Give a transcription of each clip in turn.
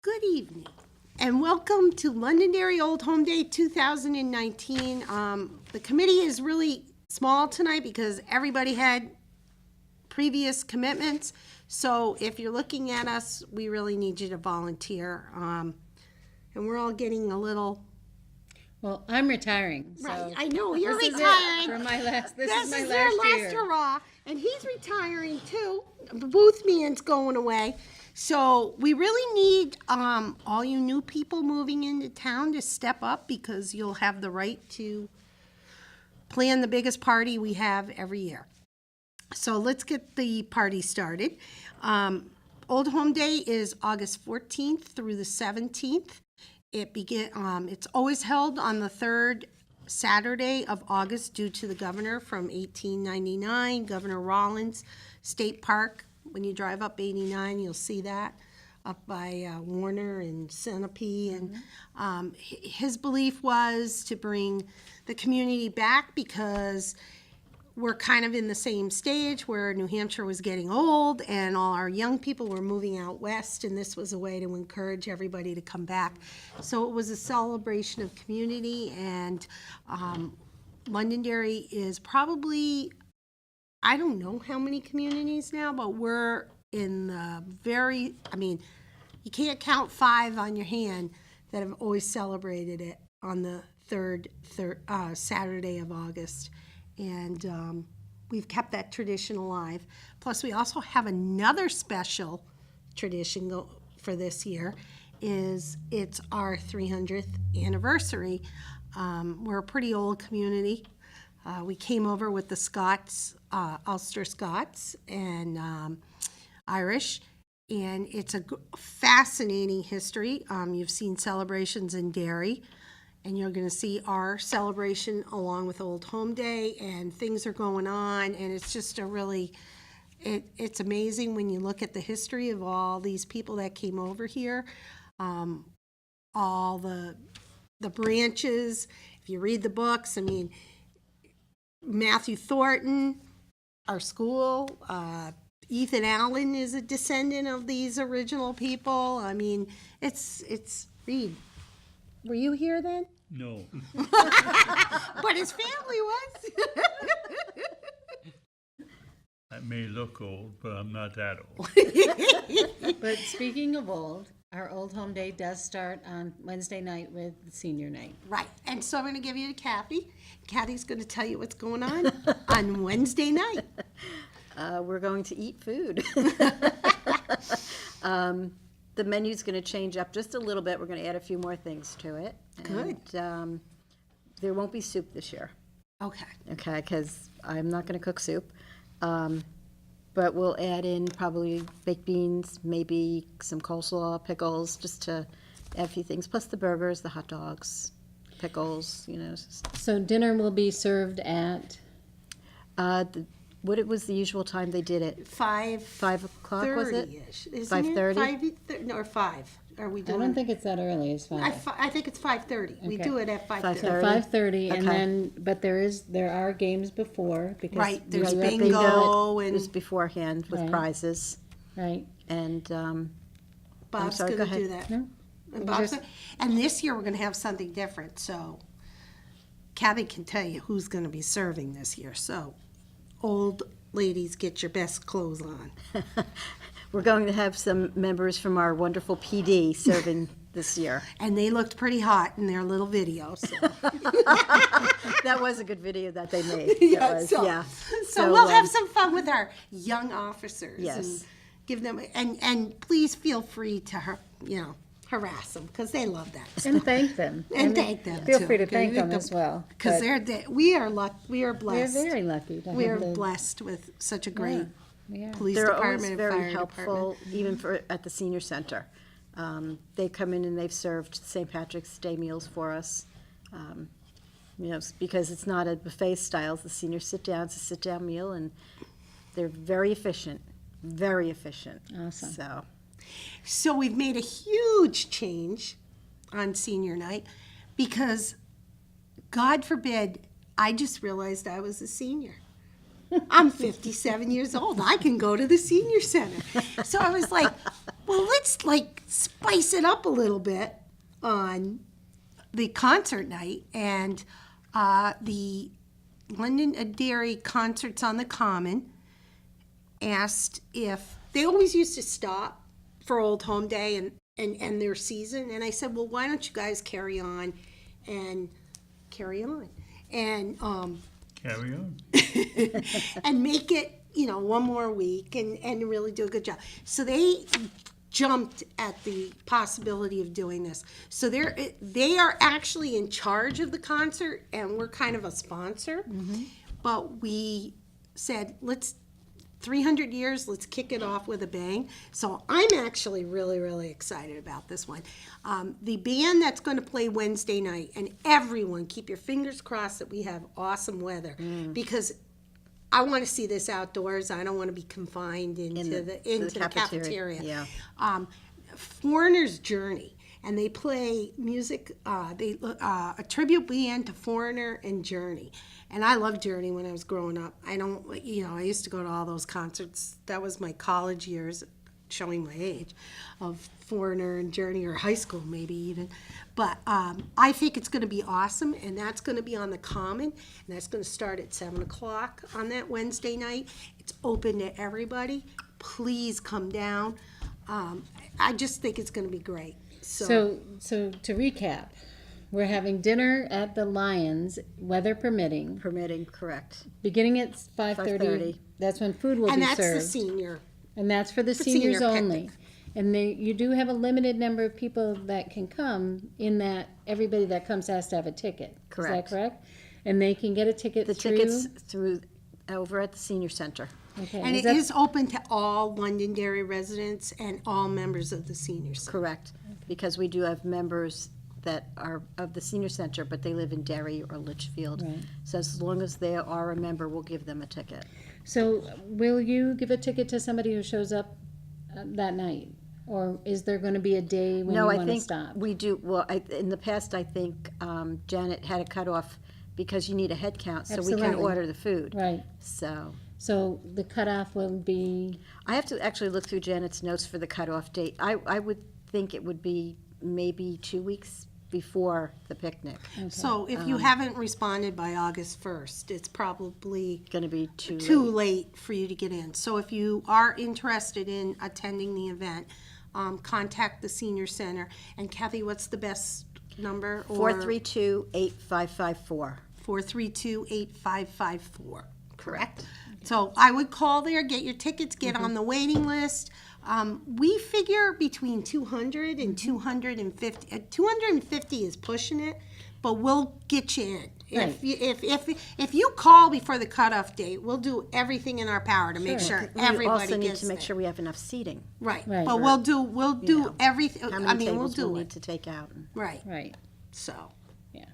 Good evening, and welcome to Londonderry Old Home Day 2019. The committee is really small tonight because everybody had previous commitments. So if you're looking at us, we really need you to volunteer. And we're all getting a little... Well, I'm retiring. So Right, I know, you're this retiring. Is it for my last, this is my your last last year. hurrah, and he's retiring too. The booth man's going away. So we really need all you new people moving into town to step up because you'll have the right to plan the biggest party we have every year. So let's get the party started. Old Home Day is August 14th through the 17th. It's always held on the third Saturday of August due to the governor from 1899, Governor Rawlins State Park. When you drive up 89, you'll see that up by Warner and Centipede. And his belief was to bring the community back because we're kind of in the same stage where New Hampshire was getting old and all our young people were moving out west, and this was a way to encourage everybody to come back. So it was a celebration of community, and Londonderry is probably, I don't know how many communities now, but we're in the you can't count 5 on your hand that have always celebrated it on the third Saturday of August. And we've kept that tradition alive. Plus, we also have another special tradition for this year. It's our 300th anniversary. We're a pretty old community. We came over with the Scots, Ulster Scots, and Irish, and it's a fascinating history. You've seen celebrations in Derry, and you're going to see our celebration along with Old Home Day, and things are going on, and it's just it's amazing when you look at the history of all these people that came over here, all the branches. If you read the books, Matthew Thornton, our school, Ethan Allen is a descendant of these original people. It's Reed. Were you here then? No. But his family was. I may look old, but I'm not that old. But speaking of old, our Old Home Day does start on Wednesday night with the senior night. Right, and so I'm going to give you to Kathy. Kathy's going to tell you what's going on Wednesday night. We're going to eat food. The menu's going to change up just a little bit. We're going to add a few more things to it. Good. And there won't be soup this year. Okay. Okay, because I'm not going to cook soup. But we'll add in probably baked beans, maybe some coleslaw, pickles, just to add a few things. Plus the burgers, the hot dogs, pickles, So dinner will be served at? What it was the usual time they did it? 5 o'clock, was it? 5:30? No, or 5. Are we I doing? don't think it's that early. It's 5. I think it's 5:30. We Okay. do it at 5:30. 5:30, and Okay. then, but there are games before because Right, there's we have bingo It was and beforehand with Right. prizes. right. And Bob's sorry, going to go do ahead. that. No? And this year we're going to have something different. So Kathy can tell you who's going to be serving this year. So old ladies, get your best clothes on. we're going to have some members from our wonderful PD serving this year. And they looked pretty hot in their little video. So. That was a good video that they made. Yeah, That was, so, yeah. so we'll have some fun with our young officers. Yes. And give them, and please feel free to, harass them because they love that. And thank them. And thank them, Feel too. free to thank them as well. Because but we are we're blessed. very lucky to We are have the, blessed with such a great yeah. police They're always department and very fire helpful, department. even at the senior center. They come in and they've served St. Patrick's Day meals for us. Because it's not a buffet style. It's the senior sit down. It's a sit down meal, and they're very efficient. Very efficient. Awesome. So we've made a huge change on senior night because, God forbid, I just realized I was a senior. I'm 57 years old. I can go to the senior center. So I was like, well, let's like spice it up a little bit on the concert night. And the Londonderry Concerts on the Common asked if they always used to stop for Old Home Day and end their season. And I said, well, why don't you guys carry on and carry on and Carry on. and make it, one more week and really do a good job. So they jumped at the possibility of doing this. So they are actually in charge of the concert, and we're kind of a sponsor. But we said, 300 years, let's kick it off with a bang. So I'm actually really, really excited about this one. The band that's going to play Wednesday night, and everyone, keep your fingers crossed that we have awesome weather, because I want to see this outdoors. I don't want to be confined into the cafeteria. Yeah. Foreigner's Journey, and they play music, a tribute band to Foreigner and Journey. And I loved Journey when I was growing up. I used to go to all those concerts. That was my college years, showing my age, of Foreigner and Journey, or high school maybe even. But I think it's going to be awesome, and that's going to be on the Common, and that's going to start at 7 o'clock on that Wednesday night. It's open to everybody. Please come down. I just think it's going to be great. So to recap, we're having dinner at the Lions, weather permitting, Correct. beginning at 5:30. 5:30. That's when food will And be that's the served. senior. And that's for the senior seniors only. picnic. And you do have a limited number of people that can come, in that everybody that comes has to have a ticket. Correct. Is that correct? And they can get a ticket The through? tickets through, over at the senior center. Okay. And is it that- is open to all Londonderry residents and all members of the senior center. Correct. Because we do have members that are of the senior center, but they live in Derry or Litchfield. Right. So as long as they are a member, we'll give them a ticket. So will you give a ticket to somebody who shows up that night? Or is there going to be a day when you No, I want to think stop? we do, well, in the past, I think Janet had a cutoff because you need a head count, so we can Absolutely. order the food. Right. So the cutoff will be, I have to actually look through Janet's notes for the cutoff date. I would think it would be maybe 2 weeks before the picnic. So if you haven't responded by August 1st, it's probably Going to be too late for you to get in. So if you are interested in attending the event, contact the senior center. And Kathy, what's the best number? 432-8554. 432-8554, correct? So I would call there, get your tickets, get on the waiting list. We figure between 200 and 250. 250 is pushing it, but we'll get you in. Right. If you call before the cutoff date, we'll do everything in our power to make sure We everybody also need gets to make there. sure we have enough seating. Right, Right. but we'll do everything. How I many mean, we'll tables we'll do need it. to take out. Right. right. So Yeah.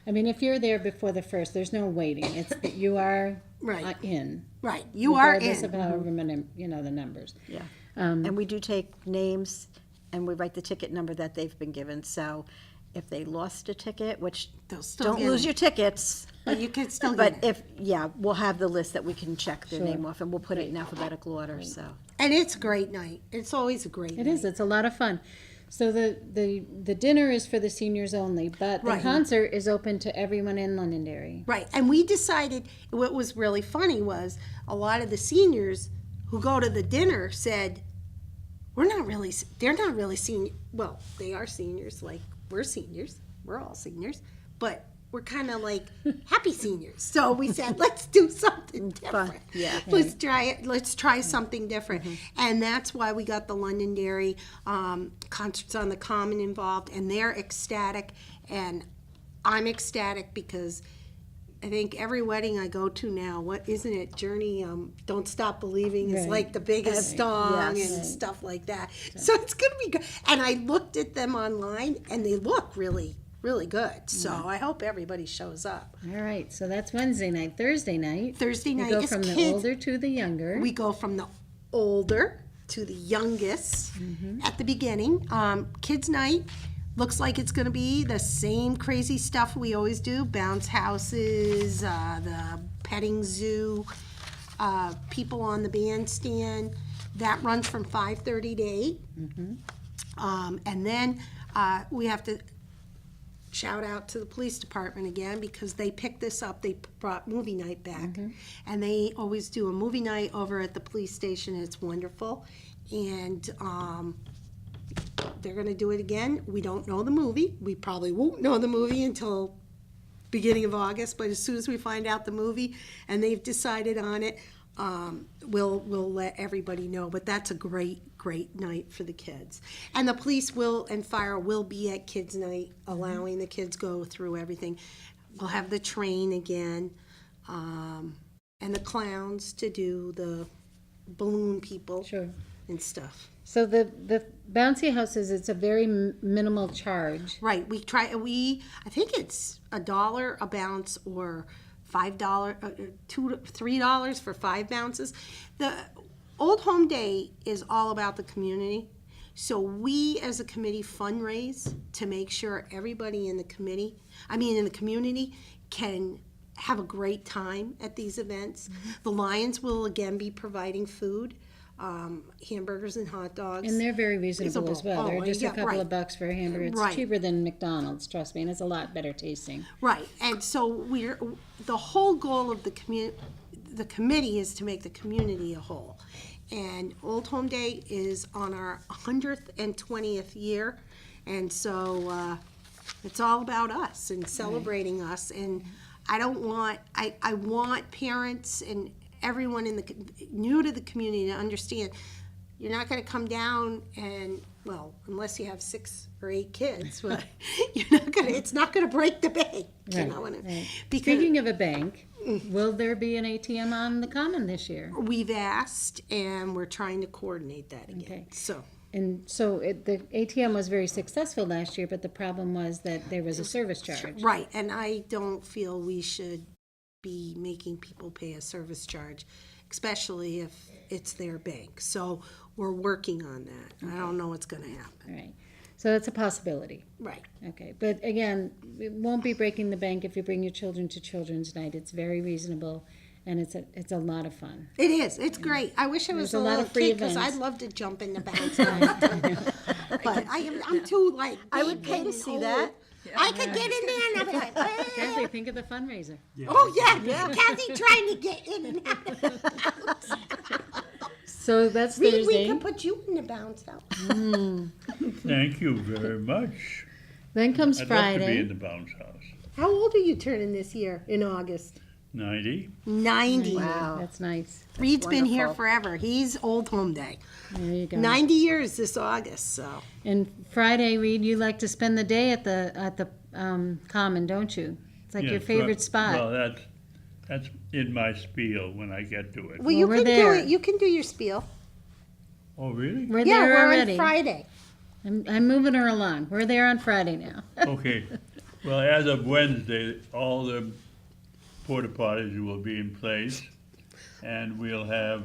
I mean, if you're there before the 1st, there's no waiting. It's that you are Right. in. right, you are Regardless in. of however many, the numbers. Yeah. Um, And we do take names, and we write the ticket number that they've been given. So if they lost a ticket, which They'll still don't get lose in. your tickets, But you can still but get in. we'll have the list that we can check their Sure. name off, and we'll put it in alphabetical order, so. And it's a great night. It's always a great It night. is. It's a lot of fun. So the dinner is for the seniors only, but the Right. concert is open to everyone in Londonderry. Right, and we decided, what was really funny was, a lot of the seniors who go to the dinner said, they're not really senior, well, they are seniors, like, we're seniors, we're all seniors, but we're kind of like happy seniors. So we said, let's do something different. yeah. Let's try it, let's try something different. And that's why we got the Londonderry Concerts on the Common involved, and they're ecstatic, and I'm ecstatic because I think every wedding I go to now, what isn't it, Journey, Don't Stop Believing is Right. like the biggest song Yes. and stuff like that. So it's gonna be good. And I looked at them online and they look really, really good. So I hope everybody shows up. All right. So that's Wednesday night. Thursday night. Thursday We night go is from the kids. older to the younger. We go from the older to the youngest at the beginning. Kids night looks like it's going to be the same crazy stuff we always do: bounce houses, the petting zoo, people on the bandstand. That runs from 5:30 to 8. And then we have to shout out to the police department again, because they picked this up. They brought movie night back. And they always do a movie night over at the police station. It's wonderful. And they're gonna do it again. We don't know the movie. We probably won't know the movie until beginning of August, but as soon as we find out the movie and they've decided on it, we'll let everybody know. But that's a great night for the kids. And the police and fire will be at kids' night, allowing the kids go through everything. We'll have the train again, and the clowns to do the balloon people Sure. and stuff. So the bouncy houses, it's a very minimal charge. Right, I think it's $1 a bounce or $5, $3 for 5 bounces. The Old Home Day is all about the community. So we, as a committee, fundraise to make sure everybody in the community can have a great time at these events. The Lions will again be providing food, hamburgers and hot dogs. And they're very reasonable as well. They're just a yeah, couple right. of bucks for a hamburger. It's Right. cheaper than McDonald's, trust me, and it's a lot better tasting. Right, and so the whole goal of the committee is to make the community a whole. And Old Home Day is on our 120th year, and so it's all about us and celebrating us. And I want parents and everyone new to the community to understand, you're not gonna come down and, well, unless you have 6 or 8 kids, but it's not gonna break the bank, you know what I mean? Right. Because Speaking of a bank, will there be an ATM on the Common this year? we've asked, and we're trying to coordinate that again, Okay. so. And so the ATM was very successful last year, but the problem was that there was a service charge. Right, and I don't feel we should be making people pay a service charge, especially if it's their bank. So we're working on that. I don't know what's gonna happen. All right. So it's a possibility. Right. Okay. But again, it won't be breaking the bank if you bring your children to Children's Night. It's very reasonable, and it's a lot of fun. It is, it's great. I wish I was There's a a lot little of free kid, because events. I'd love to jump in the bounce house. But I'm too, like, I would big pay to and see old. that. I could get in there and I'd be like, Kathy, think of the fundraiser. oh, yeah, Kathy trying to get in and out of the bounce. So that's We Thursday. could put you in the bounce house. Thank you very much. Then comes I'd love to be Friday. in the bounce house. How old are you turning this year, in August? 90. 90. Wow. That's nice. Reed's been here wonderful. forever. He's Old Home Day. There you go. 90 years this August, so. And Friday, Reed, you like to spend the day at the Common, don't you? It's like your Yes, favorite well- spot. Well, that's in my spiel when I get to it. Well, you we're can do there. it. You can do your spiel. Oh, really? We're Yeah, there we're already. on Friday. I'm moving her along. We're there on Friday now. Okay. Well, as of Wednesday, all the porta potties will be in place, and we'll have,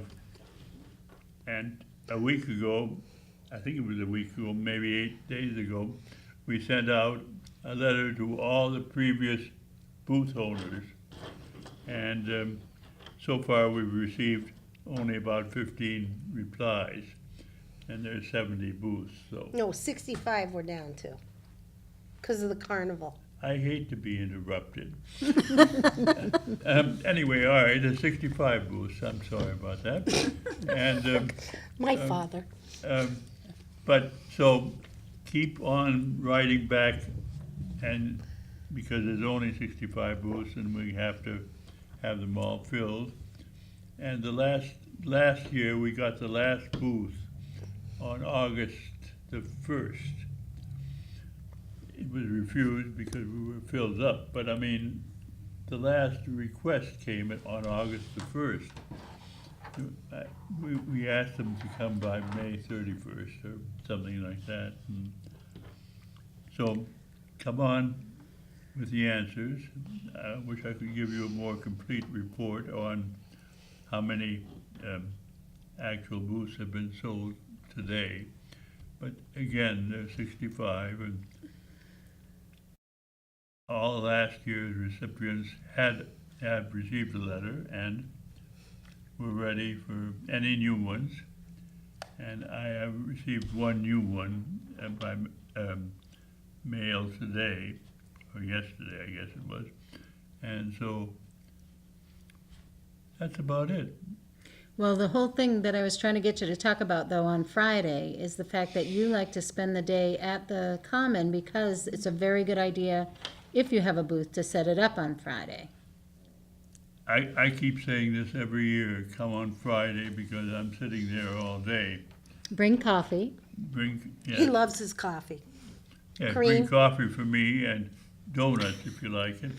and a week ago, I think it was a week ago, maybe 8 days ago, we sent out a letter to all the previous booth owners. And so far, we've received only about 15 replies, and there's 70 booths, so. No, 65 we're down to, because of the carnival. I hate to be interrupted. Anyway, all right, there's 65 booths, I'm sorry about that. And, My father. but, so, keep on writing back, and, because there's only 65 booths, and we have to have them all filled. And the last year, we got the last booth on August the 1st. It was refused because we were filled up, but I mean, the last request came on August the 1st. We asked them to come by May 31st or something like that. And so, come on with the answers. I wish I could give you a more complete report on how many actual booths have been sold today. But again, there's 65, and all last year's recipients have received a letter and were ready for any new ones. And I have received one new one by mail today, or yesterday, I guess it was. And so that's about it. Well, the whole thing that I was trying to get you to talk about, though, on Friday is the fact that you like to spend the day at the Common because it's a very good idea, if you have a booth, to set it up on Friday. I keep saying this every year, come on Friday, because I'm sitting there all day. Bring coffee. Bring, He yeah, loves his coffee. yeah, cream. bring coffee for me and donuts if you like it.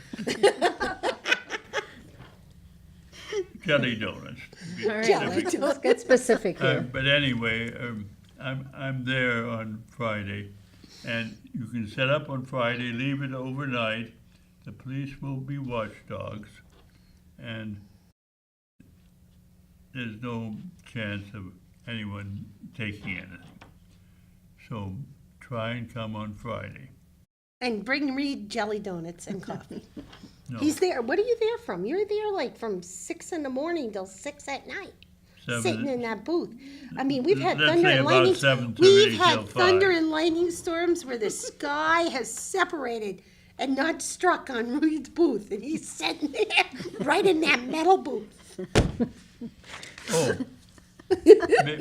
Jelly donuts. to be All right, specific. let's get specific here. But anyway, I'm there on Friday, and you can set up on Friday, leave it overnight. The police will be watchdogs, and there's no chance of anyone taking anything. So try and come on Friday. And bring Reed jelly donuts and coffee. No, He's there. What are you there from? You're there like from 6 in the morning till 6 at night, sitting in that booth. I mean, we've had Let's thunder say and about lightning. 7:30 We've till had thunder 5. and lightning storms where the sky has separated and not struck on Reed's booth, and he's sitting there right in that metal booth. Oh,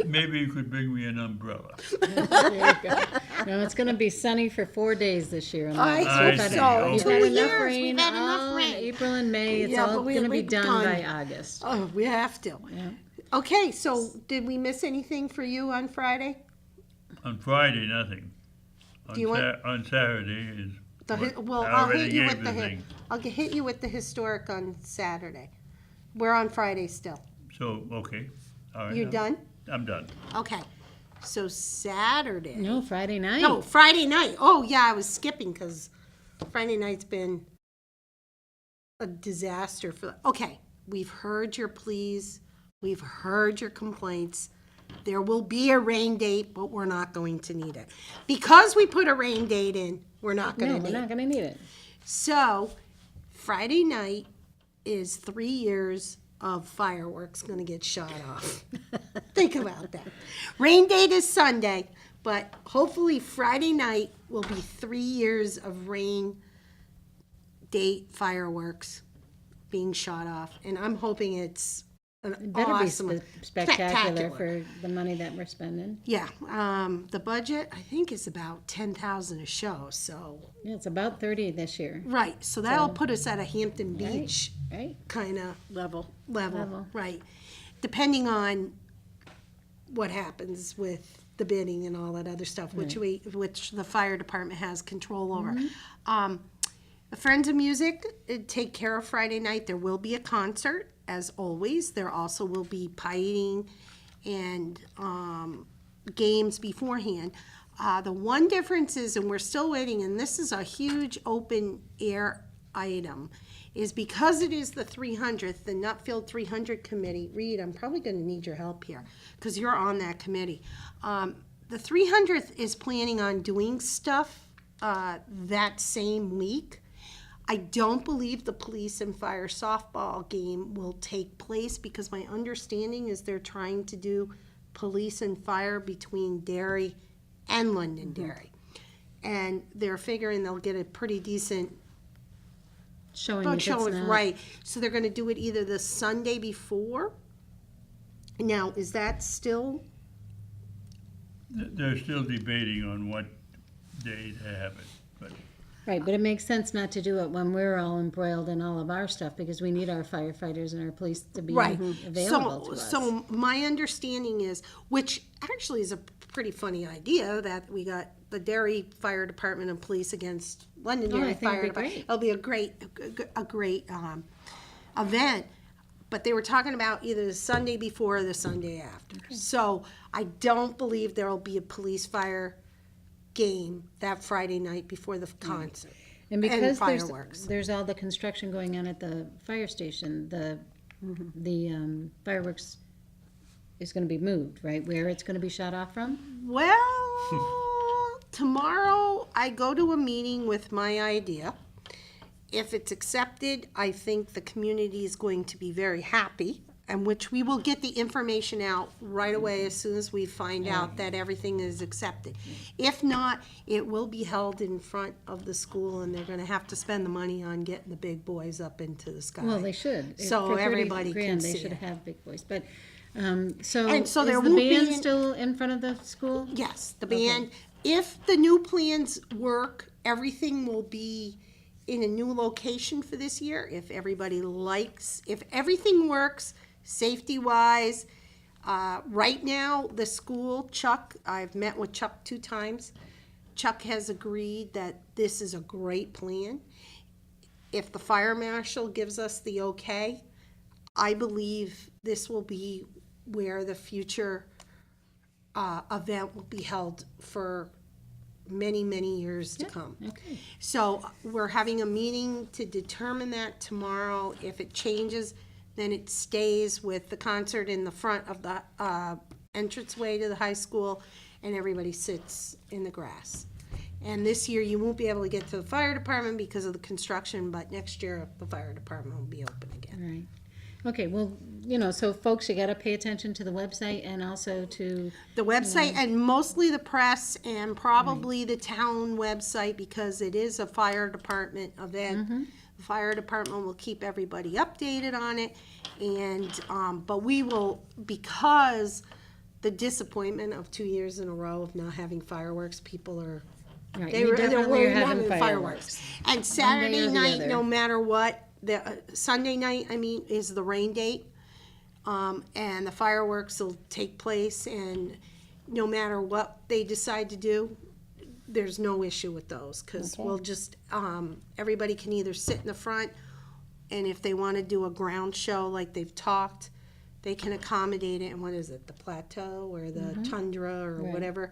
maybe you could bring me an umbrella. There you go. No, it's going to be sunny for 4 days this year. I hope We've so. We've 2 had enough years, rain. we've had enough all in rain. April and May. It's Yeah, all but going to be we're done done. by August. Oh, we have to. Yeah. Okay, so did we miss anything for you on Friday? On Friday, nothing. Do you want- On Saturday is. Well, I I'll already hit you gave with the the thing. hit you with the historic on Saturday. We're on Friday still. So, okay, all right. You done? I'm done. Okay. So Saturday. No, Friday night. No, Friday night. Oh yeah, I was skipping because Friday night's been a disaster for. Okay, we've heard your pleas. We've heard your complaints. There will be a rain date, but we're not going to need it. Because we put a rain date in, we're not going No, to we're need it. not going to need it. So, Friday night is 3 years of fireworks going to get shot off. Think about that. Rain date is Sunday, but hopefully Friday night will be 3 years of rain date fireworks being shot off. And I'm hoping it's an It better awesome, be spectacular for the money that we're spending. Yeah, the budget I think is about 10,000 a show. So Yeah, it's about 30 this year, right, so that'll put us at a Hampton Beach right? kind of Level. level, right? Depending on what happens with the bidding and all that other stuff, which the fire department has control over. The Friends of Music take care of Friday night. There will be a concert, as always. There also will be pieing and games beforehand. The one difference is, and we're still waiting, and this is a huge open air item, is because it is the 300th, the Nutfield 300 committee. Reed, I'm probably going to need your help here because you're on that committee. The 300th is planning on doing stuff that same week. I don't believe the police and fire softball game will take place because my understanding is they're trying to do police and fire between Derry and Londonderry. And they're figuring they'll get a pretty decent Showing if it's showing, not. right. So they're gonna do it either the Sunday before. Now, is that still, They're still debating on what day to have it, but Right, but it makes sense not to do it when we're all embroiled in all of our stuff because we need our firefighters and our police to be right? available to us. So my understanding is, which actually is a pretty funny idea, that we got the Derry Fire Department and police against Londonderry I think Fire it'd be Department. great. It'll be a great event. But they were talking about either the Sunday before or the Sunday after. So I don't believe there will be a police fire game that Friday night before the concert. And because fireworks. there's all the construction going on at the fire station, the fireworks is going to be moved, right? Where it's going to be shot off from? Well, tomorrow I go to a meeting with my idea. If it's accepted, I think the community is going to be very happy and which we will get the information out right away as soon as we find out that everything is accepted. If not, it will be held in front of the school, and they're gonna have to spend the money on getting the big boys up into the sky. Well, they should. So For 30 everybody can grand, see They should it. have big boys, but, so And so is there the won't be band an- still in front of the school? Yes, the band, if the new plans work, everything will be in a new location for this year. If everybody likes, if everything works, safety-wise, right now, the school, Chuck, I've met with Chuck 2 times. Chuck has agreed that this is a great plan. If the fire marshal gives us the okay, I believe this will be where the future event will be held for many, many years to come. Okay. So we're having a meeting to determine that tomorrow. If it changes, then it stays with the concert in the front of the entranceway to the high school, and everybody sits in the grass. And this year, you won't be able to get to the fire department because of the construction, but next year, the fire department will be open again. Right. Okay, well, so folks, you gotta pay attention to the website and also to, The website, and mostly the press, and probably the town website, because it is a fire department event. The fire department will keep everybody updated on it, and, but we will, because the disappointment of 2 years in a row of not having fireworks, people are, right, they're you definitely are worried having about fireworks. And Saturday or the night, other. no matter what, the Sunday night, is the rain date. And the fireworks will take place, and no matter what they decide to do, there's no issue with those, because we'll just, everybody can either sit in the front, and if they want to do a ground show like they've talked, they can accommodate it in, what is it, the plateau or the tundra or whatever.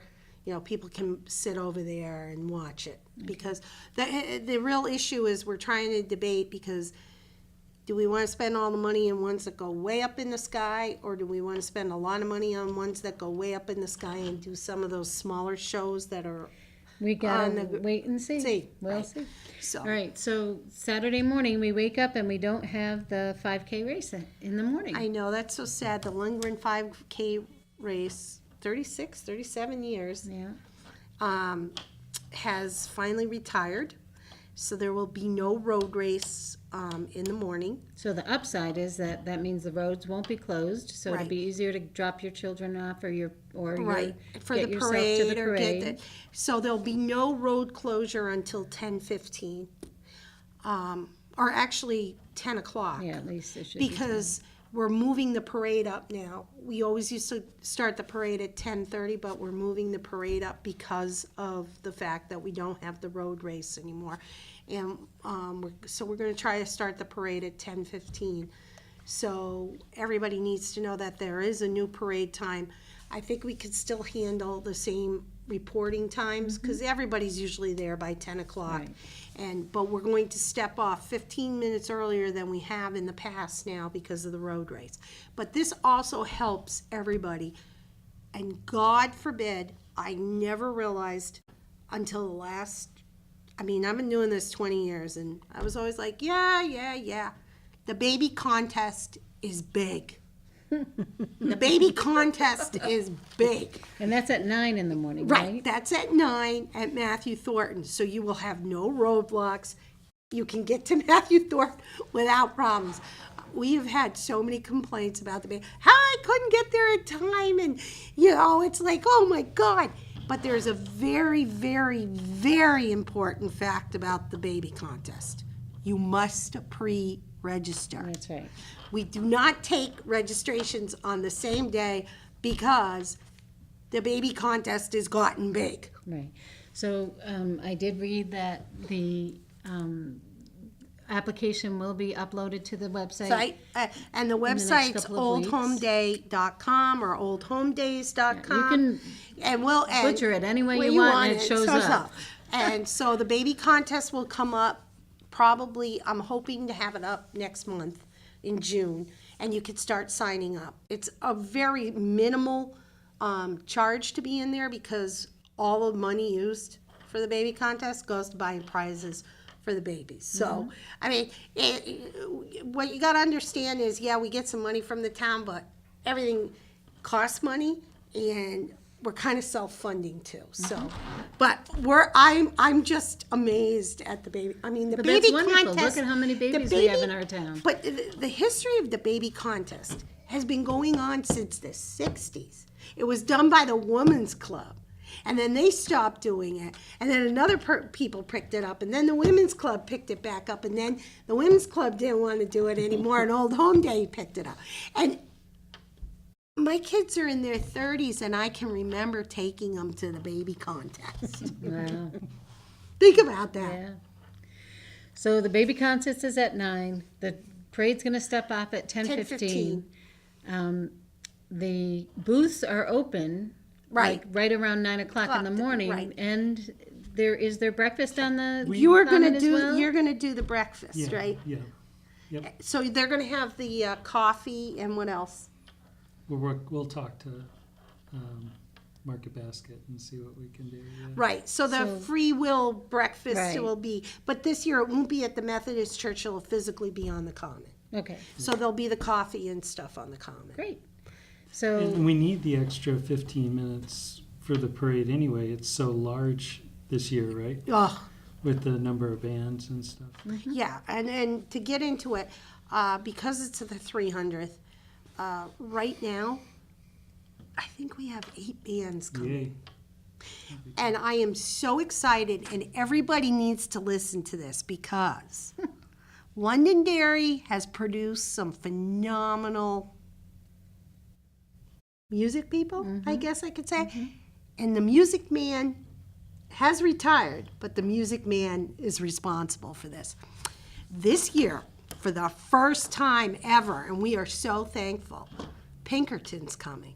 People can sit over there and watch it, because the real issue is we're trying to debate, because do we want to spend all the money on ones that go way up in the sky, or do we want to spend a lot of money on ones that go way up in the sky and do some of those smaller shows that are We gotta on the- wait and see. see, We'll right. see. so. All right, so Saturday morning, we wake up and we don't have the 5K race in the morning. I know, that's so sad. The Lundgren 5K race, 36, 37 years, Yeah, has finally retired. So there will be no road race in the morning. so the upside is that means the roads won't be closed, so it'll Right. be easier to drop your children off or Right, for get the yourself to parade the or get parade. the, so there'll be no road closure until 10:15. Or actually 10 o'clock. Yeah, at least it should be. Because we're moving the parade up now. We always used to start the parade at 10:30, but we're moving the parade up because of the fact that we don't have the road race anymore. And, so we're gonna try to start the parade at 10:15. So everybody needs to know that there is a new parade time. I think we could still handle the same reporting times, because everybody's usually there by 10 o'clock. Right. But we're going to step off 15 minutes earlier than we have in the past now because of the road race. But this also helps everybody. And God forbid, I never realized until the last, I've been doing this 20 years, and I was always like, yeah. The baby contest is big. The baby contest is big. And that's at 9 in the morning, Right, right? that's at 9 at Matthew Thornton, so you will have no roadblocks. You can get to Matthew Thornton without problems. We have had so many complaints about the baby, how I couldn't get there in time, and, it's like, oh my God. But there's a very, very, very important fact about the baby contest. You must pre-register. That's right. We do not take registrations on the same day because the baby contest has gotten big. Right. So I did read that the application will be uploaded to the website. Site, and the next website's couple of weeks. oldhomeday.com or oldhomedays.com. You can and we'll butcher it any way where you want and it shows up. And so the baby contest will come up probably, I'm hoping to have it up next month in June, and you could start signing up. It's a very minimal charge to be in there, because all the money used for the baby contest goes to buying prizes for the babies. So, I mean, what you got to understand is, yeah, we get some money from the town, but everything costs money, and we're kind of self-funding too. So, but I'm just amazed at the baby. I mean, the But baby that's wonderful. contest. Look at how many the babies we have in our town. But the history of the baby contest has been going on since the 60s. It was done by the Women's Club. And then they stopped doing it. And then another people picked it up. And then the Women's Club picked it back up. And then the Women's Club didn't want to do it anymore. And Old Home Day picked it up. And my kids are in their 30s, and I can remember taking them to the baby contest. Wow. Think about that. Yeah. So the baby contest is at 9. The parade's going to step off at 10:15. 10:15. The booths are open, Right. like right around 9 o'clock in the morning, right. and is there breakfast on the You are going common to as do. well? You're going to do the breakfast, Yeah, right? Yeah. Yep. So they're going to have the coffee and what else? We'll talk to Market Basket and see what we can do. Yeah. Right. So the So- free will breakfast Right. will be, but this year it won't be at the Methodist Church. It'll physically be on the common. Okay, So there'll be the coffee and stuff on the common. great. So And we need the extra 15 minutes for the parade anyway. It's so large this year, right? Oh, With the number of bands and stuff. yeah. And to get into it, because it's the 300th, right now, I think we have 8 bands coming. Yay. And I am so excited, and everybody needs to listen to this because Londonderry has produced some phenomenal music people, I guess I could say. And the Music Man has retired, but the Music Man is responsible for this. This year, for the first time ever, and we are so thankful, Pinkerton's coming.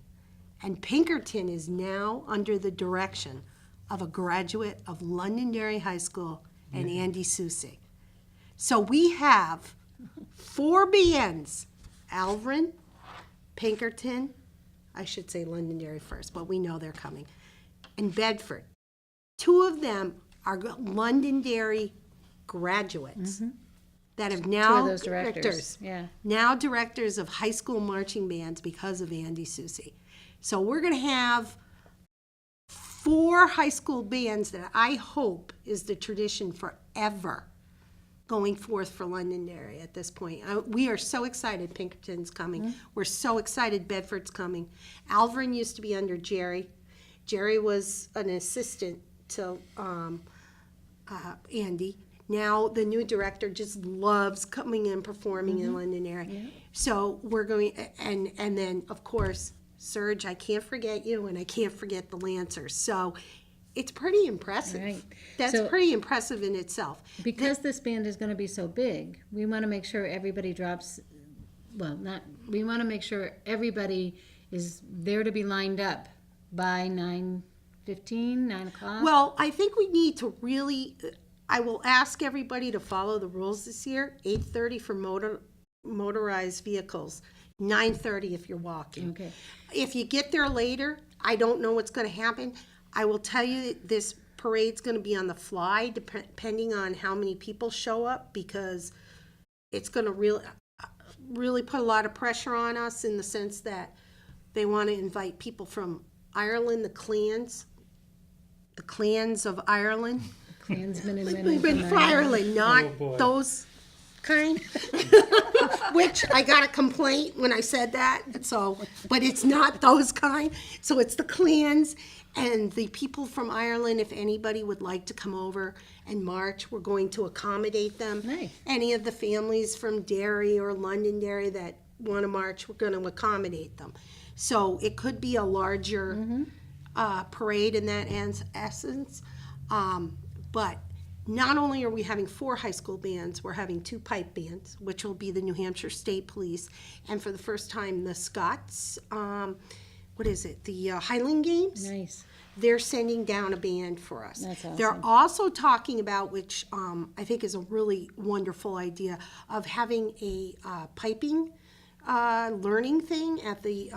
And Pinkerton is now under the direction of a graduate of Londonderry High School and Andy Susi. So we have 4 bands, Alvin, Pinkerton, I should say Londonderry first, but we know they're coming, and Bedford. 2 of them are Londonderry graduates that have 2 now of those directors. Yeah. now directors of high school marching bands because of Andy Susi. So we're going to have 4 high school bands that I hope is the tradition forever going forth for Londonderry at this point. We are so excited Pinkerton's coming. We're so excited Bedford's coming. Alvin used to be under Jerry. Jerry was an assistant to Andy. Now the new director just loves coming and performing in Londonderry. So we're going, and then of course, Serge, I can't forget you, and I can't forget the Lancers. So it's pretty impressive. Right. That's So- pretty impressive in itself. Because this band is going to be so big, we want to make sure everybody we want to make sure everybody is there to be lined up by 9:15, 9 o'clock. Well, I think we need to really, I will ask everybody to follow the rules this year. 8:30 for motorized vehicles, 9:30 if you're walking. Okay. If you get there later, I don't know what's going to happen. I will tell you that this parade's going to be on the fly, depending on how many people show up, because it's going to really put a lot of pressure on us in the sense that they want to invite people from Ireland, the clans of Ireland. Klansmen and women But from from Ireland, not Oh, boy. those kind. Which I got a complaint when I said that, so, but it's not those kind. So it's the clans and the people from Ireland. If anybody would like to come over and march, we're going to accommodate them. Nice. Any of the families from Derry or Londonderry that want to march, we're going to accommodate them. So it could be a larger parade in that essence. But not only are we having 4 high school bands, we're having 2 pipe bands, which will be the New Hampshire State Police, and for the first time, the Scots, the Highland Games. Nice. They're sending down a band for us. That's awesome. They're also talking about, which I think is a really wonderful idea, of having a piping learning thing at the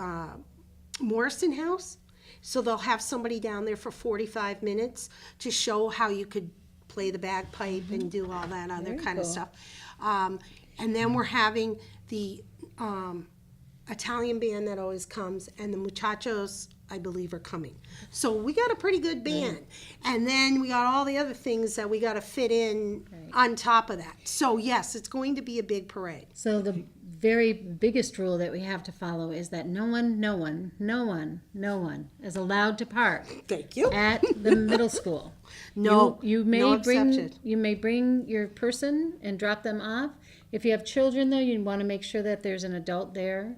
Morrison House. So they'll have somebody down there for 45 minutes to show how you could play the bagpipe and do all that other Very kind of cool. stuff. And then we're having the Italian band that always comes, and the muchachos, I believe, are coming. So we got a pretty good band. And then we got all the other things that we got to fit in on top of that. So yes, it's going to be a big parade. So the very biggest rule that we have to follow is that no one is allowed to park Thank you. at the middle school. No, you may no bring exception. you may bring your person and drop them off. If you have children, though, you want to make sure that there's an adult there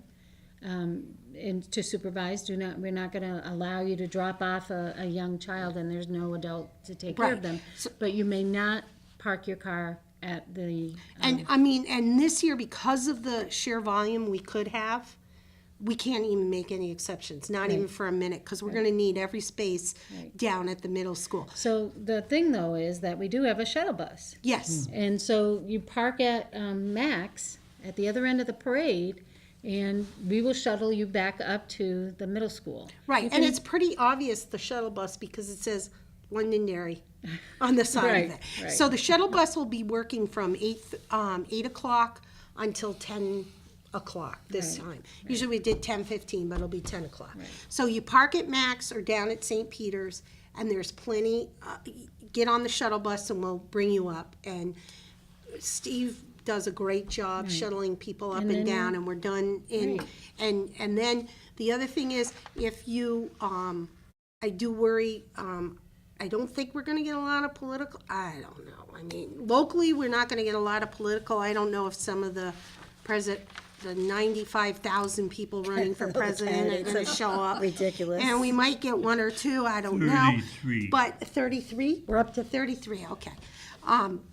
and to supervise. We're not going to allow you to drop off a young child and there's no adult to take care of Right. them. So- But you may not park your car at the. And I mean, and this year, because of the sheer volume we could have, we can't even make any exceptions, not even for a minute, because we're going to need every space down at the middle school. So the thing, though, is that we do have a shuttle bus. Yes, And so you park at Max at the other end of the parade, and we will shuttle you back up to the middle school. right, and it's pretty obvious, the shuttle bus, because it says Londonderry on the side Right, of it. right. So the shuttle bus will be working from 8 o'clock until 10 o'clock this Right, time. Usually we did 10:15, but it'll be 10 o'clock. So you park at Max or down at St. Peter's, and there's plenty, get on the shuttle bus and we'll bring you up. And Steve does a great job shuttling people up And and then- down, and we're done in, and then the other thing is, if you, I do worry, I don't think we're gonna get a lot of political, I don't know. I mean, locally, we're not gonna get a lot of political. I don't know if some of the the 95,000 people running for president are gonna show up. Ridiculous. And we might get one or two, I don't know. 33. But 33? We're up to 33, okay.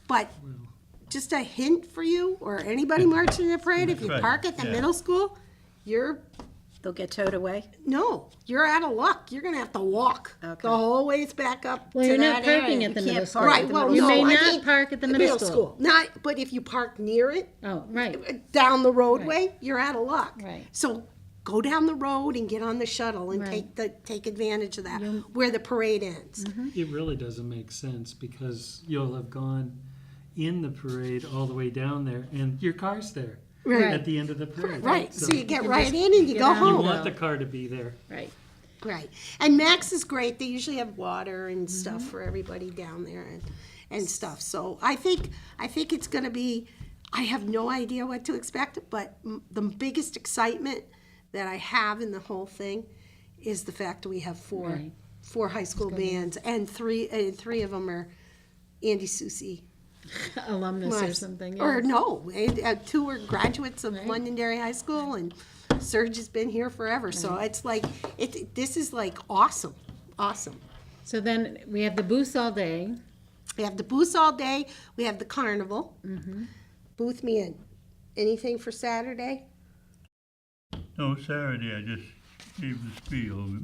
But just a hint for you, or anybody marching in the parade, if you Right, park at the yeah. middle school, you're They'll get towed away. no, you're out of luck. You're gonna have to walk Okay. the whole ways back up Well, to you're that not parking area. at the You middle can't school. park Right, at the well, middle no, You may I not mean, park at the middle school. Not, but if you park near it, Oh, right. down the roadway, you're out of luck. Right. So go down the road and get on the shuttle and Right. take advantage of that, where the parade ends. It really doesn't make sense because you'll have gone in the parade all the way down there and your car's there Right. at the end of the parade. Right, so you get can right just in and you get go on. You home. want the car to be there. Right. Right. And Max is great. They usually have water and Mm-hmm. stuff for everybody down there and stuff. So I think it's going to be, I have no idea what to expect, but the biggest excitement that I have in the whole thing is the fact that we have Right. four high school bands, and three of them are Andy Susi. Alumnus or something. Or yes. no, two are graduates of Londonderry High School, and Serge has been here forever. So it's like, this is like awesome. So then we have the booths all day. We have the booths all day. We have the carnival. Booth me in. Anything for Saturday? No, Saturday, I just gave the spiel.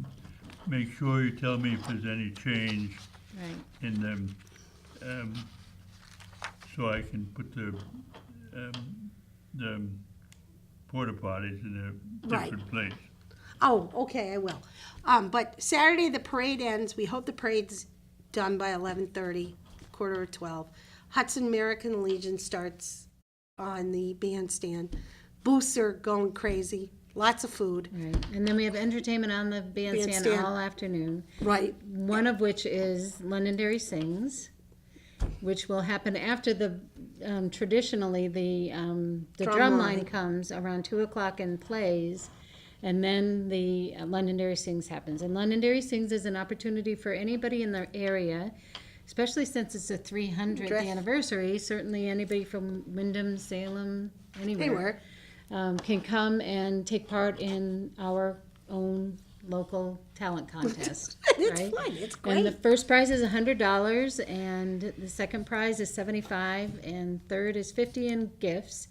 Make sure you tell me if there's any change Right. in them, so I can put the porta potties in a Right. different place. Oh, okay, I will. But Saturday, the parade ends. We hope the parade's done by 11:30, 11:45. Hudson American Legion starts on the bandstand. Booths are going crazy. Lots of food. Right. And then we have entertainment on the bandstand Bandstand. all afternoon. Right. One of which is Londonderry Sings, which will happen after the traditionally the Drum drum line. line comes around 2:00 and plays, and then the Londonderry Sings happens. And Londonderry Sings is an opportunity for anybody in the area, especially since it's the 300th Dress. anniversary. Certainly anybody from Wyndham, Salem, Anywhere. can come and take part in our own local talent contest. It's right? fun. It's And the great. first prize is $100, and the second prize is $75, and third is $50 in gifts.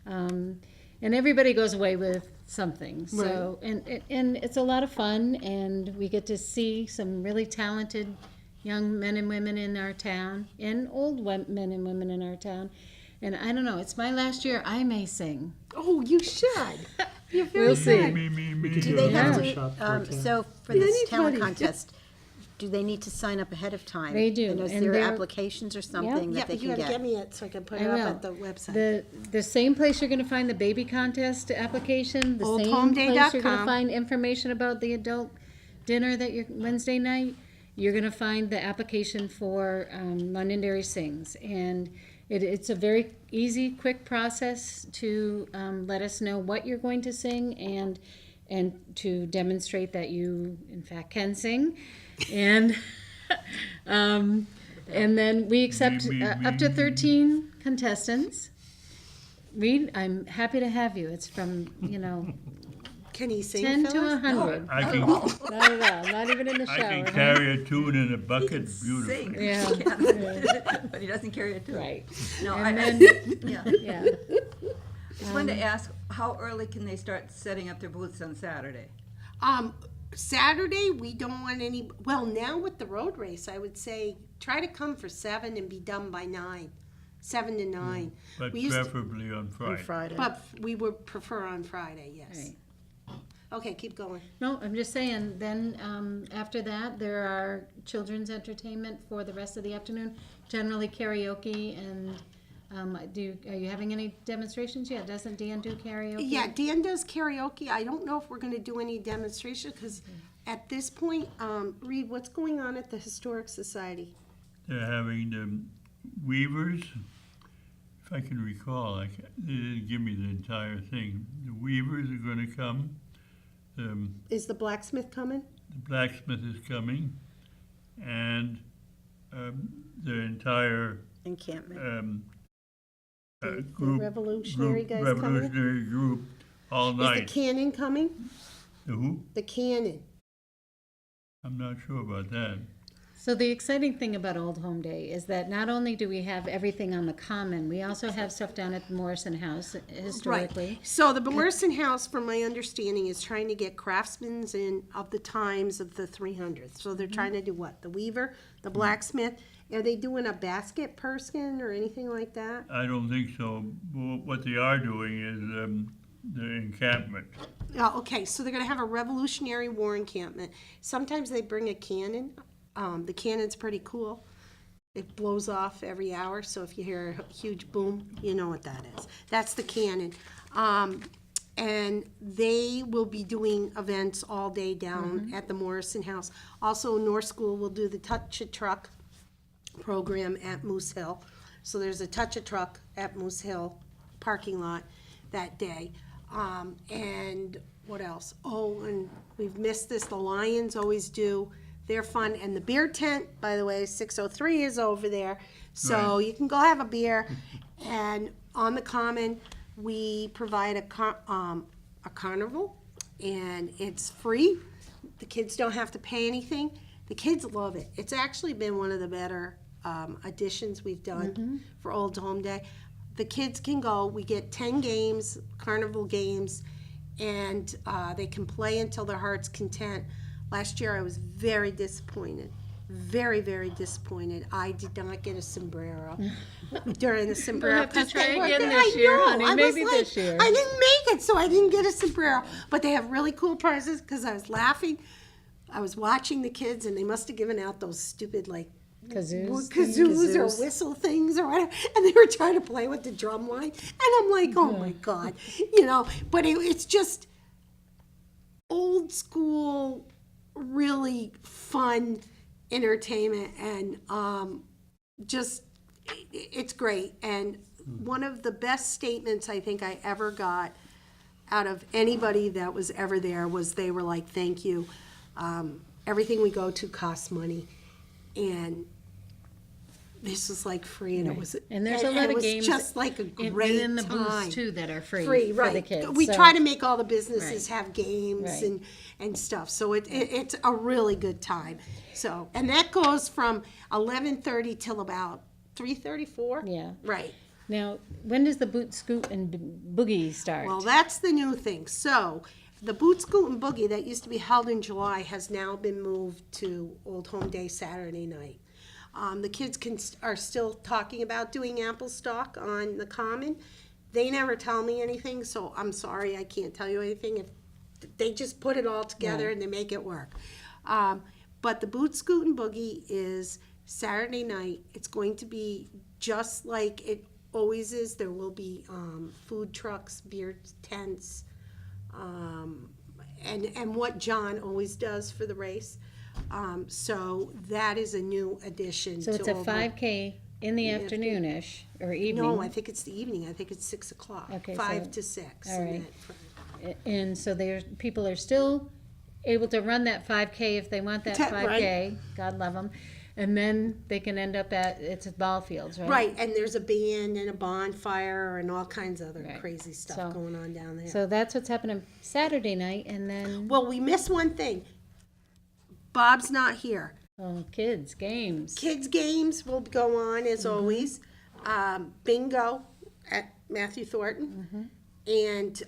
And everybody goes away with something. So and it's a lot of fun, and we get to see some really talented young men and women in our town, and old men and women in our town. And I don't know, it's my last year. I may sing. Oh, you should. You're very We'll see. good. Me. We could Do do they a have workshop to, quartet. so for this talent Anybody. contest, do they need to sign up ahead of time? They do, And is and there they're- applications or something Yeah, that they but you can gotta get get? me it so I can put I it up will. at the website. The same place you're gonna find the baby contest application, the same place you're gonna OldHomeday.com. find information about the adult dinner that you're, Wednesday night, you're gonna find the application for, Londonderry Sings. And it's a very easy, quick process to, let us know what you're going to sing and to demonstrate that you, in fact, can sing. And, and then we accept up to 13 contestants. Reed, I'm happy to have you. It's from, Can he sing, 10 to Phyllis? 100. I can, Not at all, not even in the I shower. can huh? carry a tune in a bucket Sing. beautifully. Yeah, But he doesn't carry it too. right. No, And I, then, yeah. yeah. Just wanted to ask, how early can they start setting up their booths on Saturday? Saturday, we don't want any, well, now with the road race, I would say, try to come for 7 and be done by 9, 7 to 9. But We used to- preferably on On Friday. Friday. But we would prefer on Friday, yes. Right. Okay, keep going. No, I'm just saying, then, after that, there are children's entertainment for the rest of the afternoon, generally karaoke and, are you having any demonstrations yet? Doesn't Dan do karaoke? Yeah, Dan does karaoke. I don't know if we're gonna do any demonstration, because at this point, Reed, what's going on at the Historic Society? They're having the weavers, if I can recall, they didn't give me the entire thing. The weavers are gonna come, the Is the blacksmith coming? blacksmith is coming, and the entire Encampment. The group, Revolutionary guys coming? revolutionary group, all Is the night. cannon coming? The who? The cannon. I'm not sure about that. So the exciting thing about Old Home Day is that not only do we have everything on the common, we also have stuff down at the Morrison House historically. Right. So the Morrison House, from my understanding, is trying to get craftsmen in of the times of the 300s. So they're trying to do what? The weaver, the blacksmith. Are they doing a basket person or anything like that? I don't think so. What they are doing is the encampment. Oh, okay, so they're gonna have a Revolutionary War encampment. Sometimes they bring a cannon. The cannon's pretty cool. It blows off every hour, so if you hear a huge boom, you know what that is. That's the cannon. And they will be doing events all day down at the Morrison House. Also, North School will do the Touch a Truck program at Moose Hill. So there's a Touch a Truck at Moose Hill parking lot that day. And what else? Oh, and we've missed this, the Lions always do. They're fun, and the beer tent, by the way, 603 is over there. So Right. you can go have a beer, and on the common, we provide a carnival, and it's free. The kids don't have to pay anything. The kids love it. It's actually been one of the better additions we've done for Old Home Day. The kids can go, we get 10 games, carnival games, and they can play until their heart's content. Last year, I was very disappointed, very, very disappointed. I did not get a sombrero during the sombrero. have to 'cause try they were again there. this I year, know. honey. I was Maybe like, this year. I didn't make it, so I didn't get a sombrero. But they have really cool prizes, because I was laughing. I was watching the kids, and they must have given out those stupid, like, Kazoos. kazoos or whistle things or whatever, and they were trying to play with the drum line, and I'm like, oh my God, but it's just old school, really fun entertainment, and it's great. And one of the best statements I think I ever got out of anybody that was ever there was, they were like, thank you. Everything we go to costs money, and this was like free, and it was, And there's a lot it of was games just like a great within the time. booths too that are free Free, for right. the kids. We so- try to make all the businesses Right. have games Right. and stuff, so it's a really good time. So, and that goes from 11:30 till about 3:34? Yeah. Right. Now, when does the boot scoot and boogie start? Well, that's the new thing. So, the Boot Scoot and Boogie that used to be held in July has now been moved to Old Home Day Saturday night. The kids are still talking about doing apple stock on the common. They never tell me anything, so I'm sorry, I can't tell you anything. If they just put it all together and they make it work. But the Boot Scoot and Boogie is Saturday night. It's going to be just like it always is. There will be food trucks, beer tents, and what John always does for the race. So that is a new addition So to it's a all the- 5K in the afternoonish or evening. No, I think it's the evening. I think it's 6 o'clock. Okay, 5 so- to 6. all in right. that- And so people are still able to run that 5K if they want that Right. 5K. God love them. And then they can end up it's at ball fields, right? Right, and there's a band and a bonfire and all kinds of other Right. crazy stuff So- going on down there. So that's what's happening Saturday night, and then, Well, we missed one thing. Bob's not here. kids, games. Kids' games will go on as always. Bingo at Matthew Thornton. And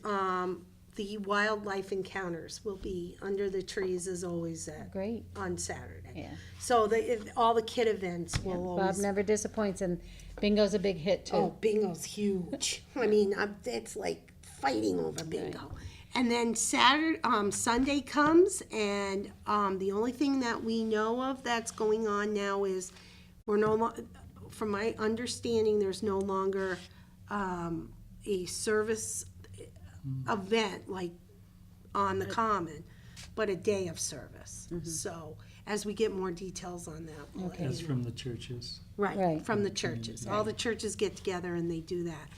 the wildlife encounters will be under the trees as always Great, on Saturday. yeah. So all the kid events will Bob always. never disappoints, and bingo's a big hit, Oh, too. bingo's huge. I mean, it's like fighting over bingo. And then Sunday comes, and the only thing that we know of that's going on now is from my understanding, there's no longer a service event like on the common, but a day of service. So as we get more details on that, we'll let That's you know. from the churches. Right, Right. from the churches. All the churches get together and they do that.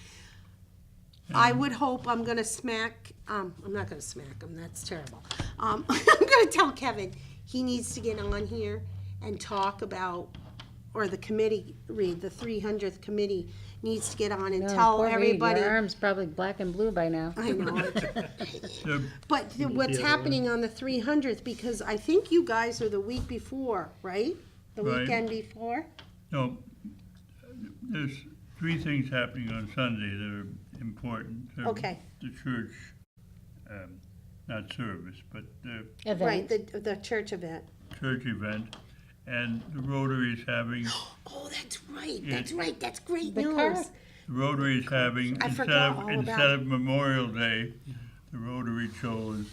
I would hope, I'm not gonna smack him, that's terrible. I'm gonna tell Kevin, he needs to get on here and talk about, or the committee, the 300th committee needs to get on and No, tell poor Reed, everybody. Your arm's probably black and blue by now. I know, The- but what's other happening on the 300th, because I think you guys are the week before, right? The Right. weekend before? No, there's 3 things happening on Sunday that are important. Okay. The church, not service, but the Right, Event. the church event. church event, and the Rotary is having, Oh, that's right, that's great The car- news. the Rotary is having, I instead forgot all of, about instead of Memorial Day, the Rotary chose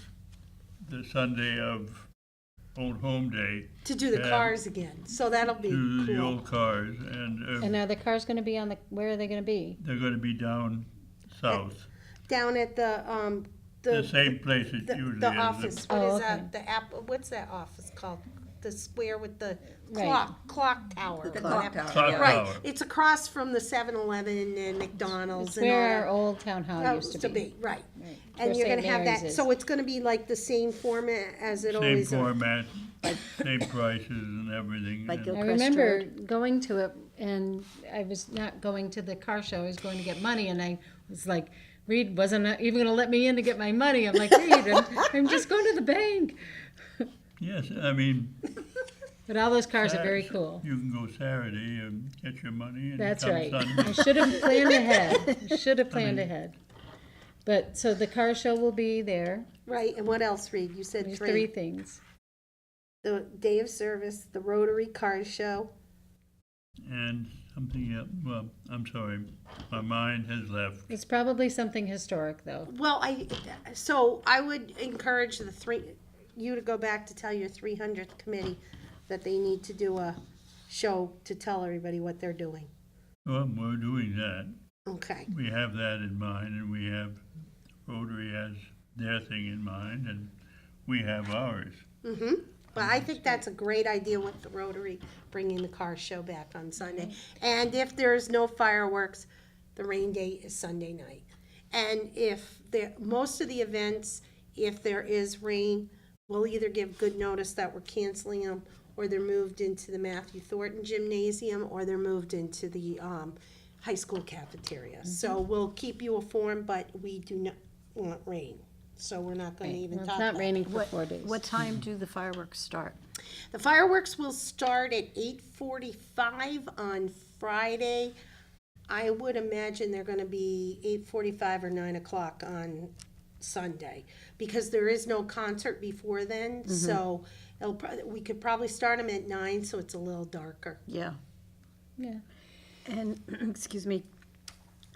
the Sunday of Old Home Day To do the Yeah. cars again, so that'll be to the cool. old cars, and And are the cars gonna be where are they gonna be? they're gonna be down south, Down at the the same place it the usually is. office, what Oh, is okay. that, the Apple, what's that office called? The square with the Right. clock tower. The clock tower. Clock yeah. Right, tower. it's across from the 7-Eleven and McDonald's It's and all where our that. old town hall used to be. Right. Right. And Where you're St. gonna have Mary's that, is. so it's gonna be like the same format as it Same always is. format, same prices and everything. Like and- Gil- I Crest remember Road. going to it, and I was not going to the car show, I was going to get money, and I was like, Reed wasn't even gonna let me in to get my money. I'm like, Reed, I'm just going to the bank. Yes, I mean. But all those cars are very Sat- cool. You can go Saturday and get your money and That's come right. I Sunday. should have planned ahead. I should have planned ahead. But, so the car show will be there. Right, and what else, Reed? You said There's 3. 3 things. The day of service, the Rotary Car Show. And something else, well, I'm sorry, my mind has left. It's probably something historic, though. Well, so I would encourage you to go back to tell your 300th committee that they need to do a show to tell everybody what they're doing. Well, we're doing that. Okay. We have that in mind, and we have, Rotary has their thing in mind, and we have ours. But I think that's a great idea with the Rotary bringing the car show back on Sunday. And if there's no fireworks, the rain date is Sunday night. And most of the events, if there is rain, we'll either give good notice that we're canceling them, or they're moved into the Matthew Thornton Gymnasium, or they're moved into the high school cafeteria. So we'll keep you informed, but we do not want rain. So we're not gonna even Well, talk it's about not it. raining for 4 days. What time do the fireworks start? The fireworks will start at 8:45 on Friday. I would imagine they're gonna be 8:45 or 9 o'clock on Sunday, because there is no concert before then, so we could probably start them at 9, so it's a little darker. Yeah. Yeah. And, excuse me,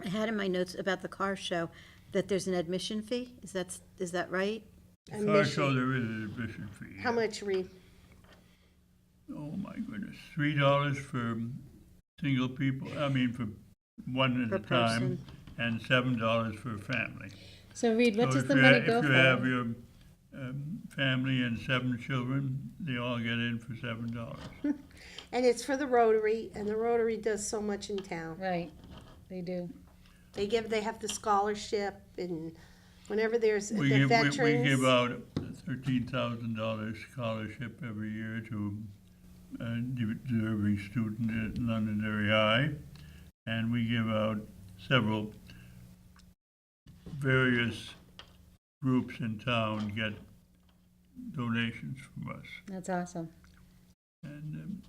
I had in my notes about the car show that there's an admission fee. Is that right? Car show, there is an admission fee. How much, Reed? oh my goodness, $3 for single people, for one at Per a time, person. and $7 for a family. So Reed, what So does if the you money ha- go If you have for? your family and 7 children, they all get in for $7. And it's for the Rotary, and the Rotary does so much in town. Right, they do. They have the scholarship, and whenever there's We the give, veterans. we give out a $13,000 scholarship every year to a deserving student at Londonderry High, and we give out several various groups in town get donations from us. That's awesome. And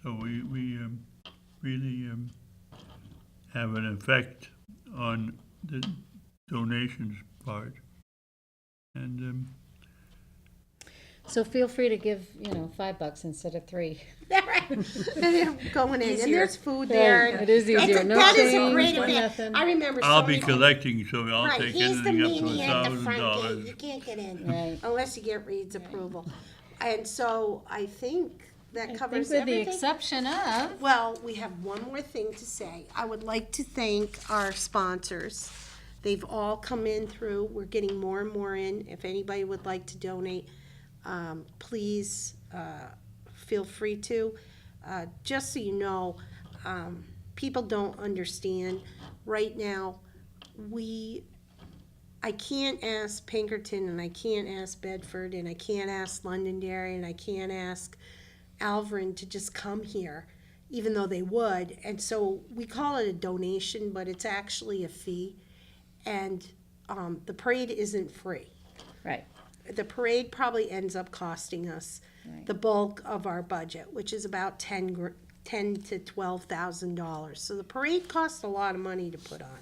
so we really have an effect on the donations part. And So feel free to give, $5 instead of $3. And they're going in, and Easier. there's food there. and It is it's easier, a- no that is a change, great no event. nothing. I remember I'll so be many. collecting, so I'll Right, take he's the anything up to meanie at the front gate. $1,000. You can't get in Right. unless you get Reed's approval. And so I think that I think covers with the everything. exception of, Well, we have one more thing to say. I would like to thank our sponsors. They've all come in through. We're getting more and more in. If anybody would like to donate, please feel free to. Just so you know, people don't understand. Right now, I can't ask Pinkerton, and I can't ask Bedford, and I can't ask Londonderry, and I can't ask Alverin to just come here, even though they would. And so we call it a donation, but it's actually a fee. And the parade isn't free. right, The parade probably ends up costing us the bulk of our budget, which is about $10,000 to $12,000. So the parade costs a lot of money to put on.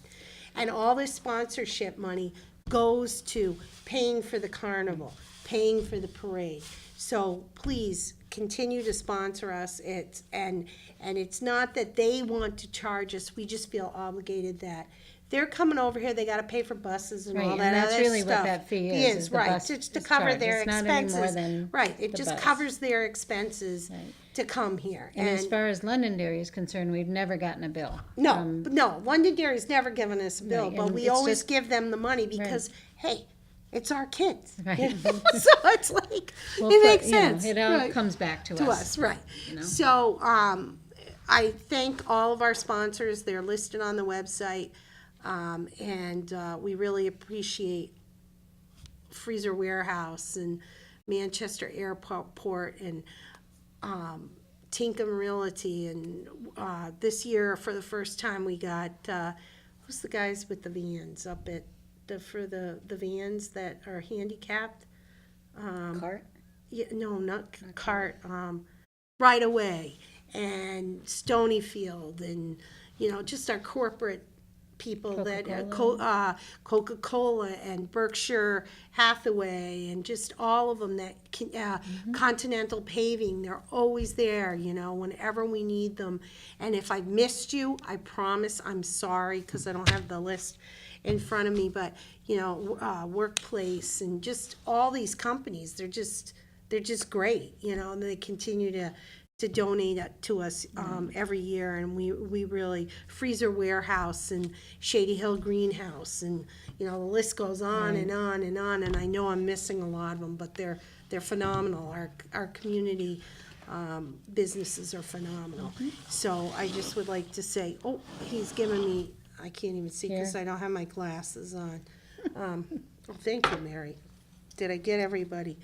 And all this sponsorship money goes to paying for the carnival, paying for the parade. So please continue to sponsor us. And it's not that they want to charge us. We just feel obligated that they're coming over here. They got to pay for buses and right, all and that that's other really stuff. what that fee It is the right? bus Just to is cover charged. their It's not any more expenses. than Right. It the just bus. covers their expenses Right. to come here. And as far as Londonderry is concerned, we've never gotten a bill. No, Londonderry's never given us a bill, Right, but and we it's always just- give them the money because, hey, it's our kids. Right. You know? So it's like, Well, it makes sense. It all Right. comes back to To us. us, right. know? So, I thank all of our sponsors. They're listed on the website. And we really appreciate Freezer Warehouse and Manchester Airport and Tinkham Realty. And this year, for the first time, we got, who's the guys with the vans up at, for the vans that are handicapped? Cart? Yeah, no, not Cart, Right Away and Stonyfield and, just our corporate people that, Coca-Cola and Berkshire Hathaway and just all of them that, Continental Paving, they're always there, whenever we need them. And if I missed you, I promise I'm sorry because I don't have the list in front of me, but, Workplace and just all these companies, they're just great, and they continue to donate to us every year, and we really, Freezer Warehouse and Shady Hill Greenhouse, and, the list goes on and on and on, and I know I'm missing a lot of them, but they're phenomenal. Our community businesses are phenomenal. So I just would like to say, oh, he's giving me, I can't even see because Here. I don't have my glasses on. Thank you, Mary. Did I get everybody?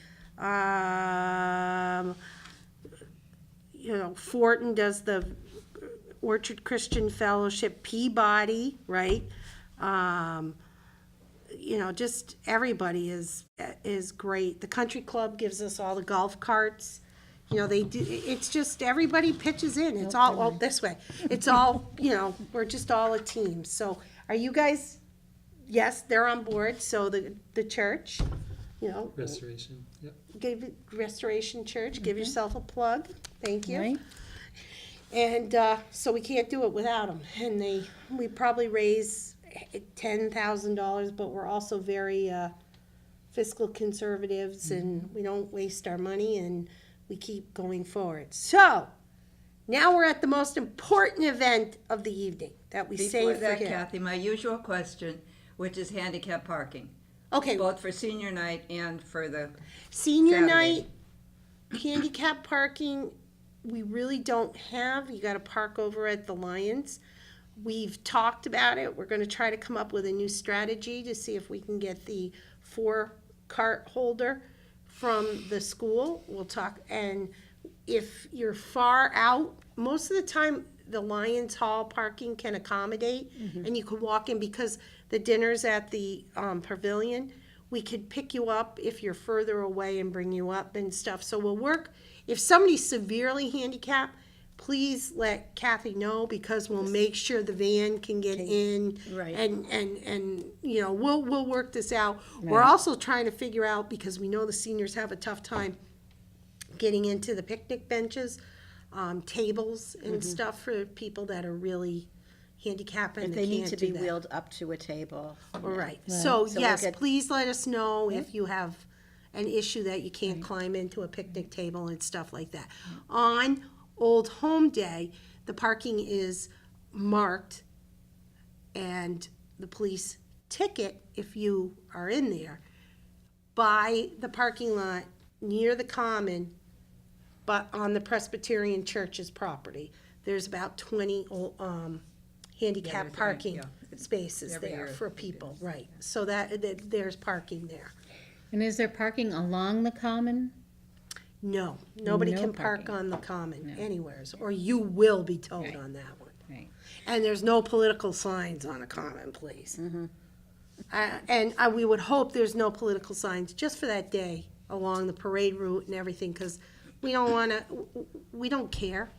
Fortin does the Orchard Christian Fellowship, Peabody, right? Just everybody is great. The country club gives us all the golf carts. They do, it's just everybody pitches in. It's all this way. It's all, we're just all a team. So are you guys, yes, they're on board. So the church, Restoration, yep. give Restoration Church, give yourself a plug. Thank you. Right? And so we can't do it without them. And we probably raise $10,000, but we're also very fiscal conservatives, and we don't waste our money, and we keep going forward. So, now we're at the most important event of the evening that we Before saved for that, here. Kathy, my usual question, which is handicap parking, Okay, both for senior night and for the, senior Saturday. night, handicap parking, we really don't have. You gotta park over at the Lions. We've talked about it. We're gonna try to come up with a new strategy to see if we can get the 4-cart holder from the school. We'll talk, and if you're far out, most of the time, the Lions Hall parking can accommodate, and you could walk in, because the dinner's at the pavilion. We could pick you up if you're further away and bring you up and stuff. So we'll work, if somebody's severely handicapped, please let Kathy know, because we'll make sure the van can get in. Right. And, you know, we'll work this out. We're also trying to figure out, because we know the seniors have a tough time getting into the picnic benches, tables and stuff for people that are really handicapped and If they they need can't to do be that. wheeled up to a table. All right, so So we'll yes, get- please let us know if you have an issue that you can't climb into a picnic table and stuff like that. On Old Home Day, the parking is marked, and the police ticket, if you are in there, by the parking lot near the common, but on the Presbyterian Church's property. There's about 20 handicap there's, parking yeah. spaces Every there year for we do people, right. So that there's parking there. And is there parking along the common? No, nobody No can park parking. on the common No. anywheres, or you will be towed Right. on that one. Right. And there's no political signs on a common, please. Mm-hmm. We would hope there's no political signs just for that day along the parade route and everything, because we don't want to, we don't care.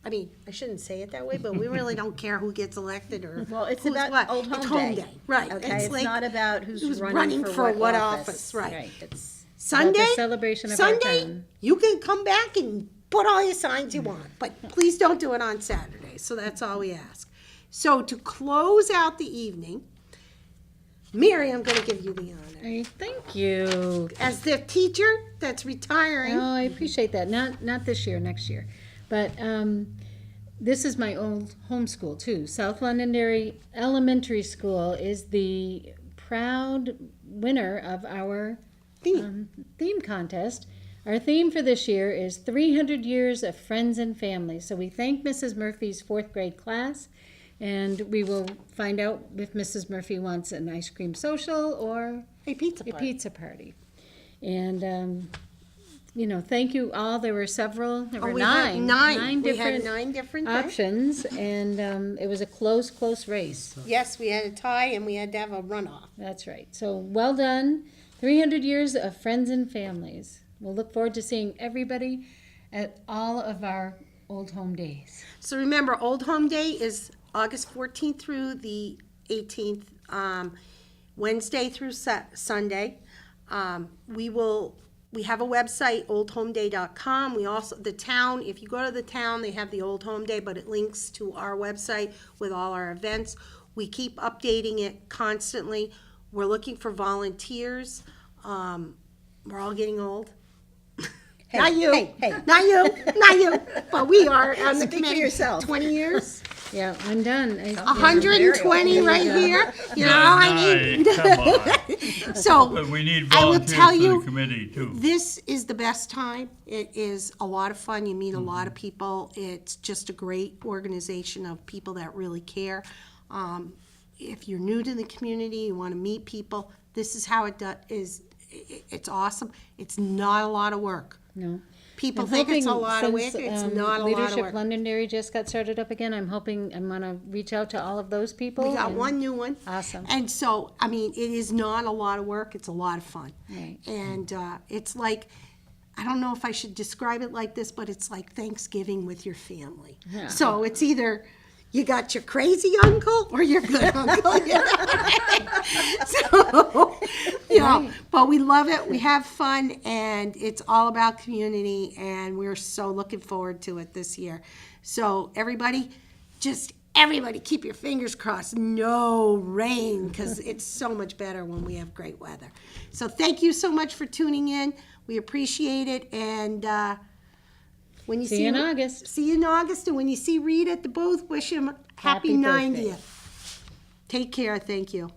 I mean, I shouldn't say it that way, but we really don't care who gets elected or Well, it's who's about what. Old It's Home Day. Right. Okay, it's like not about who's who's running running for for what what office. office, right. It's Sunday, celebration of our Sunday, town. you can come back and put all your signs you want, but please don't do it on Saturday. So that's all we ask. So to close out the evening, Mary, I'm going to give you the honor. Hey, thank you. As the teacher that's retiring, Oh, I appreciate that. Not this year, next year. But this is my old home school too. South Londonderry Elementary School is the proud winner of our theme contest. Our theme for this year is 300 Years of Friends and Family. So we thank Mrs. Murphy's 4th grade class, and we will find out if Mrs. Murphy wants an ice cream social or a pizza a party. pizza party. And, thank you all. There were several, there were We had nine We had different 9 different things. options, and it was a close race. Yes, we had a tie and we had to have a runoff. That's right. So well done. 300 years of friends and families. We'll look forward to seeing everybody at all of our old home days. So remember, Old Home Day is August 14th through the 18th, Wednesday through Sunday. We have a website, oldhomeday.com. We also, the town, if you go to the town, they have the Old Home Day, but it links to our website with all our events. We keep updating it constantly. We're looking for volunteers. We're all getting old. Not you, not you, but we are on the Speak for committee. yourself. 20 years, Yeah, I'm done. 120 right here, you know, I mean. Come on. So, But we need I will volunteers tell for you, the committee too. this is the best time. It is a lot of fun. You meet a lot of people. It's just a great organization of people that really care. If you're new to the community, you want to meet people, this is how it is. It's awesome. It's not a lot of work. No. People I'm think it's a hoping lot of work. since, It's not a lot of Leadership work. Londonderry just got started up again. I'm hoping I'm going to reach out to all of those people. We got and- one new one. Awesome. And so, I mean, it is not a lot of work, it's a lot of fun. Right. And it's like, I don't know if I should describe it like this, but it's like Thanksgiving with your family. Yeah. So it's either you got your crazy uncle or your good uncle. You know? So, but we love it, we have fun, and it's all about community, and we're so looking forward to it this year. So everybody keep your fingers crossed, no rain, because it's so much better when we have great weather. So thank you so much for tuning in. We appreciate it, and When you See you in August. See you in August, and when you see Reed at the booth, wish him happy Happy birthday. 90th. Take care, thank you.